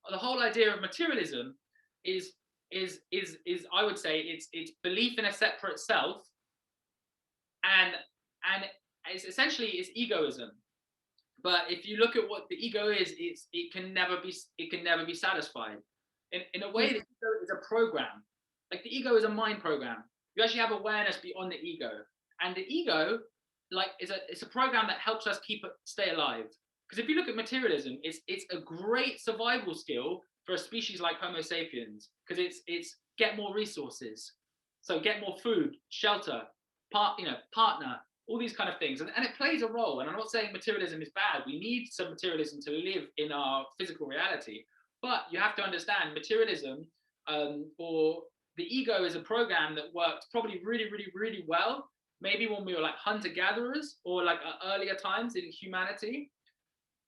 the whole idea of materialism is I would say it's belief in a separate self, and it's essentially it's egoism. But if you look at what the ego is, it can never be satisfied. In a way, the ego is a program. Like the ego is a mind program. You actually have awareness beyond the ego, and the ego, like, it's a program that helps us stay alive. Because if you look at materialism, it's a great survival skill for a species like Homo sapiens, because it's get more resources, so get more food, shelter, partner, all these kind of things, and it plays a role. And I'm not saying materialism is bad. We need some materialism to live in our physical reality, but you have to understand materialism, or the ego, is a program that worked probably really, really, really well maybe when we were like hunter-gatherers or like earlier times in humanity,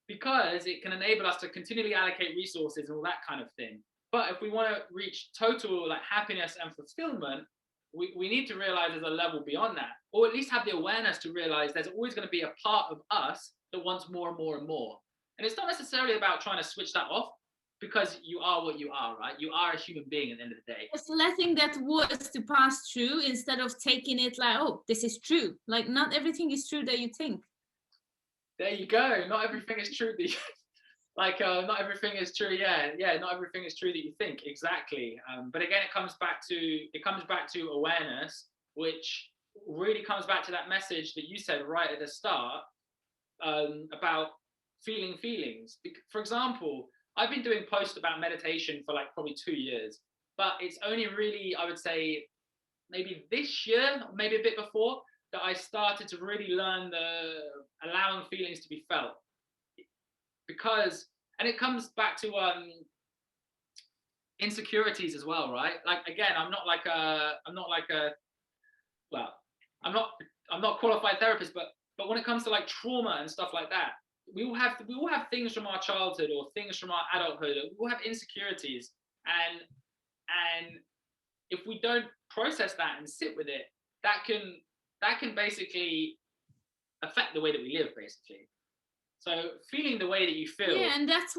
because it can enable us to continually allocate resources and all that kind of thing. But if we want to reach total like happiness and fulfillment, we need to realize there's a level beyond that, or at least have the awareness to realize there's always going to be a part of us that wants more and more and more. And it's not necessarily about trying to switch that off. because you are what you are, right? You are a human being at the end of the day. Just letting that words to pass through instead of taking it like, oh, this is true. Like, not everything is true that you think. There you go. Not everything is true that you, not everything is true. Yeah, not everything is true that you think. Exactly. But again, it comes back to awareness, which really comes back to that message that you said right at the start, about feeling feelings. For example, I've been doing posts about meditation for like probably 2 years, but it's only really, I would say, maybe this year, maybe a bit before, that I started to really learn the allowing feelings to be felt. Because, and it comes back to insecurities as well, right? Like, again, I'm not a qualified therapist, but when it comes to like trauma and stuff like that, we all have things from our childhood or things from our adulthood. We all have insecurities, and if we don't process that and sit with it, that can basically affect the way that we live, basically. So feeling the way that you feel. Yeah, and that's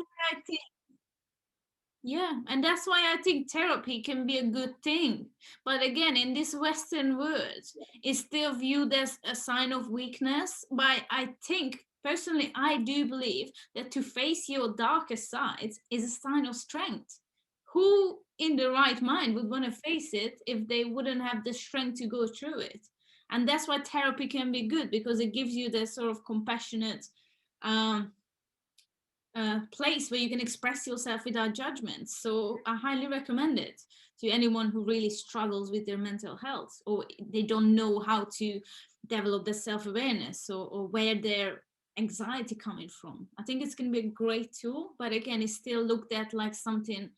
why I think therapy can be a good thing. But again, in this Western world, it's still viewed as a sign of weakness. But I think, personally, I do believe that to face your darkest sides is a sign of strength. Who in the right mind would want to face it if they wouldn't have the strength to go through it? And that's why therapy can be good, because it gives you this sort of compassionate place where you can express yourself without judgment. So I highly recommend it to anyone who really struggles with their mental health, or they don't know how to develop their self-awareness, or where their anxiety coming from. I think it's going to be a great tool, but again, it's still looked at like something,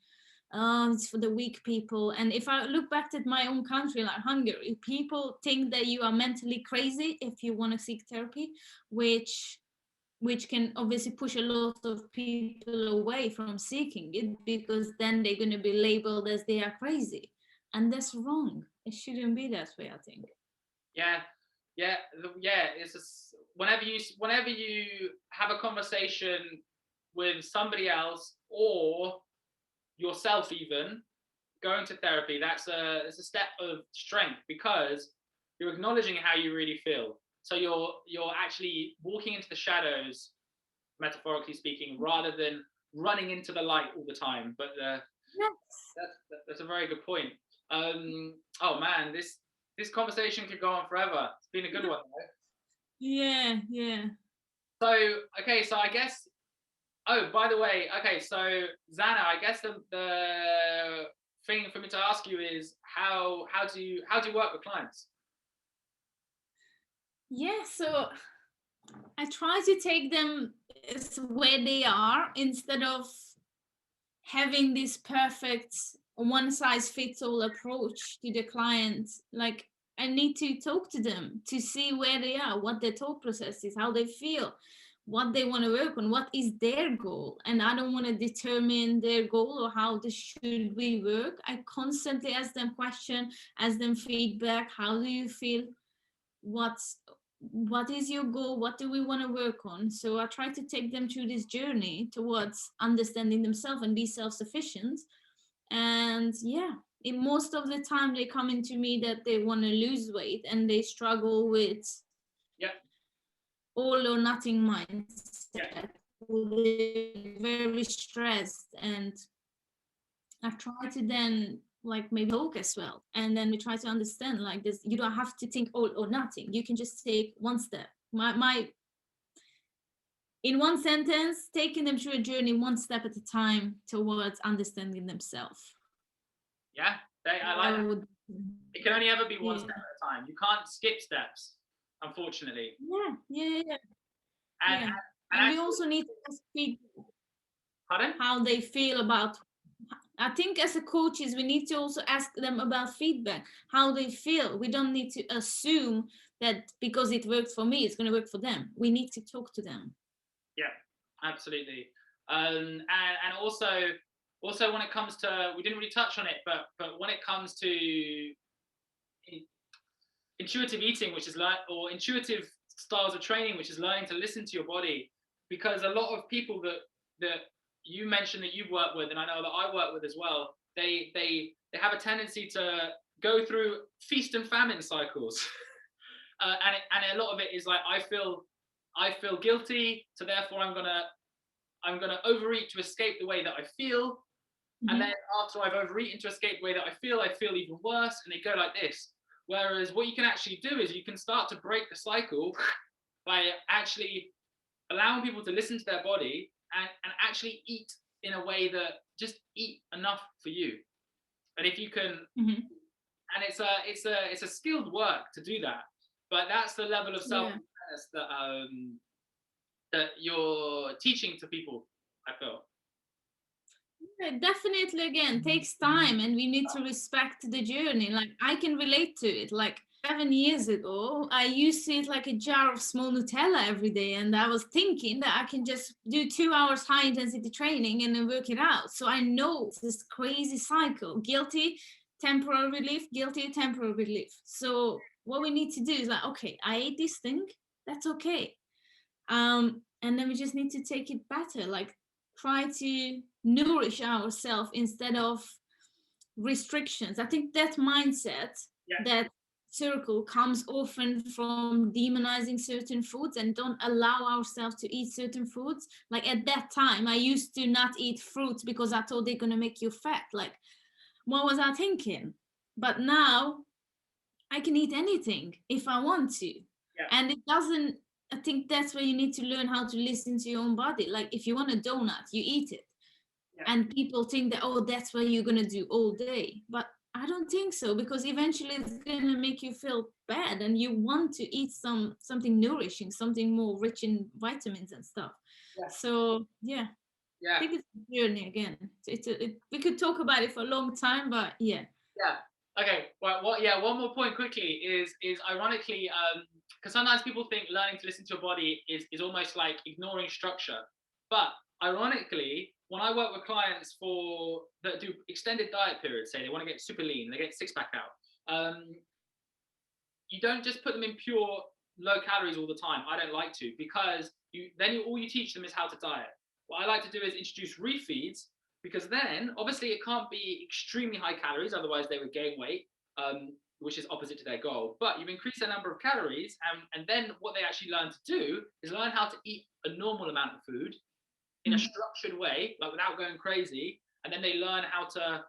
it's for the weak people. And if I look back at my own country, like Hungary, people think that you are mentally crazy if you want to seek therapy, which can obviously push a lot of people away from seeking it, because then they're going to be labeled as they are crazy, and that's wrong. It shouldn't be that way, I think. It's just, whenever you have a conversation with somebody else or yourself, even going to therapy, it's a step of strength, because you're acknowledging how you really feel. So you're actually walking into the shadows, metaphorically speaking, rather than running into the light all the time. But that's a very good point. Oh man, this conversation could go on forever. It's been a good one, though. Yeah. So okay, so I guess. Oh, by the way, okay, so Zanna, I guess the thing for me to ask you is how do you work with clients? Yeah, so I try to take them as where they are, instead of having this perfect one size fits all approach to the client. Like, I need to talk to them to see where they are, what their thought process is, how they feel, what they want to work on, what is their goal. And I don't want to determine their goal or how this should we work. I constantly ask them questions, ask them feedback. How do you feel? What is your goal? What do we want to work on? So I try to take them through this journey towards understanding themselves and be self-sufficient. And in most of the time they come into me that they want to lose weight and they struggle with all or nothing mindset. They're very stressed, and I try to then maybe talk as well, and then we try to understand like this. You don't have to think all or nothing. You can just take one step. My in one sentence, taking them through a journey one step at a time towards understanding themselves. Yeah, I like that. It can only ever be one step at a time. You can't skip steps, unfortunately. Yeah. And we also need to ask people how they feel about. I think as a coaches, we need to also ask them about feedback, how they feel. We don't need to assume that because it worked for me, it's going to work for them. We need to talk to them. Yeah, absolutely. And also when it comes to, we didn't really touch on it, but when it comes to intuitive eating, which is or intuitive styles of training, which is learning to listen to your body, because a lot of people that you mentioned that you've worked with, and I know that I work with as well, they have a tendency to go through feast and famine cycles. And a lot of it is like, I feel guilty, so therefore I'm gonna overeat to escape the way that I feel. And then after I've overeaten to escape the way that I feel even worse, and they go like this. Whereas what you can actually do is you can start to break the cycle by actually allowing people to listen to their body and actually eat in a way that just eat enough for you. And if you can, and it's a skilled work to do that, but that's the level of self-awareness that you're teaching to people, I feel. Yeah, definitely, again, takes time, and we need to respect the journey. Like, I can relate to it. Like 7 years ago, I used to eat like a jar of small Nutella every day, and I was thinking that I can just do 2 hours high intensity training and then work it out. So I know this crazy cycle: guilty, temporary relief, guilty, temporary relief. So what we need to do is like, okay, I ate this thing, that's okay. And then we just need to take it better, like try to nourish ourselves instead of restrictions. I think that mindset, that circle, comes often from demonizing certain foods and don't allow ourselves to eat certain foods. Like at that time, I used to not eat fruits because I thought they're gonna make you fat. Like, what was I thinking? But now I can eat anything if I want to. And it doesn't, I think that's where you need to learn how to listen to your own body. Like if you want a donut, you eat it. And people think that, oh, that's what you're going to do all day. But I don't think so, because eventually it's going to make you feel bad and you want to eat something nourishing, something more rich in vitamins and stuff. So, I think it's a journey again. We could talk about it for a long time, but Okay, well, one more point quickly is ironically, because sometimes people think learning to listen to your body is almost like ignoring structure. But ironically, when I work with clients that do extended diet periods, say they want to get super lean, they get six-pack out, you don't just put them in pure low calories all the time. I don't like to, because all you teach them is how to diet. What I like to do is introduce refeeds, because then obviously it can't be extremely high calories, otherwise they would gain weight, which is opposite to their goal. But you've increased the number of calories, and then what they actually learn to do is learn how to eat a normal amount of food in a structured way, like without going crazy, and then they learn how to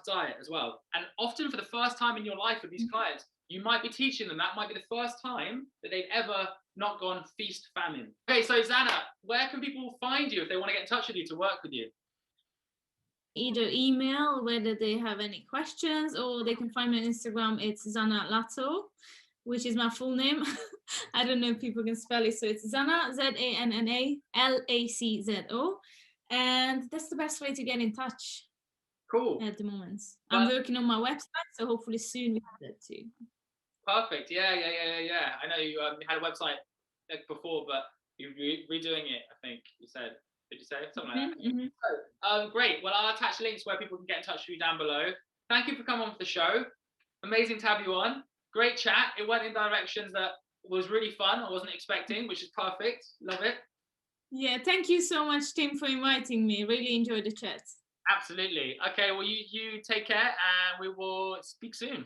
diet as well. And often for the first time in your life with these clients, you might be teaching them, that might be the first time that they've ever not gone feast famine. Okay, so Zanna, where can people find you if they want to get in touch with you to work with you? Either email whether they have any questions, or they can find me on Instagram. It's Zanna Laczo, which is my full name. I don't know if people can spell it. So it's Zanna, Zanna Laczo. And that's the best way to get in touch. Cool. At the moment. I'm working on my website, so hopefully soon we have that too. Perfect. Yeah. I know you had a website before, but you're redoing it, I think you said. Did you say something like that? So, great. Well, I'll attach links where people can get in touch with you down below. Thank you for coming on for the show. Amazing to have you on. Great chat. It went in directions that was really fun. I wasn't expecting, which is perfect. Love it. Yeah, thank you so much, Tim, for inviting me. Really enjoyed the chat. Absolutely. Okay, well, you take care, and we will speak soon.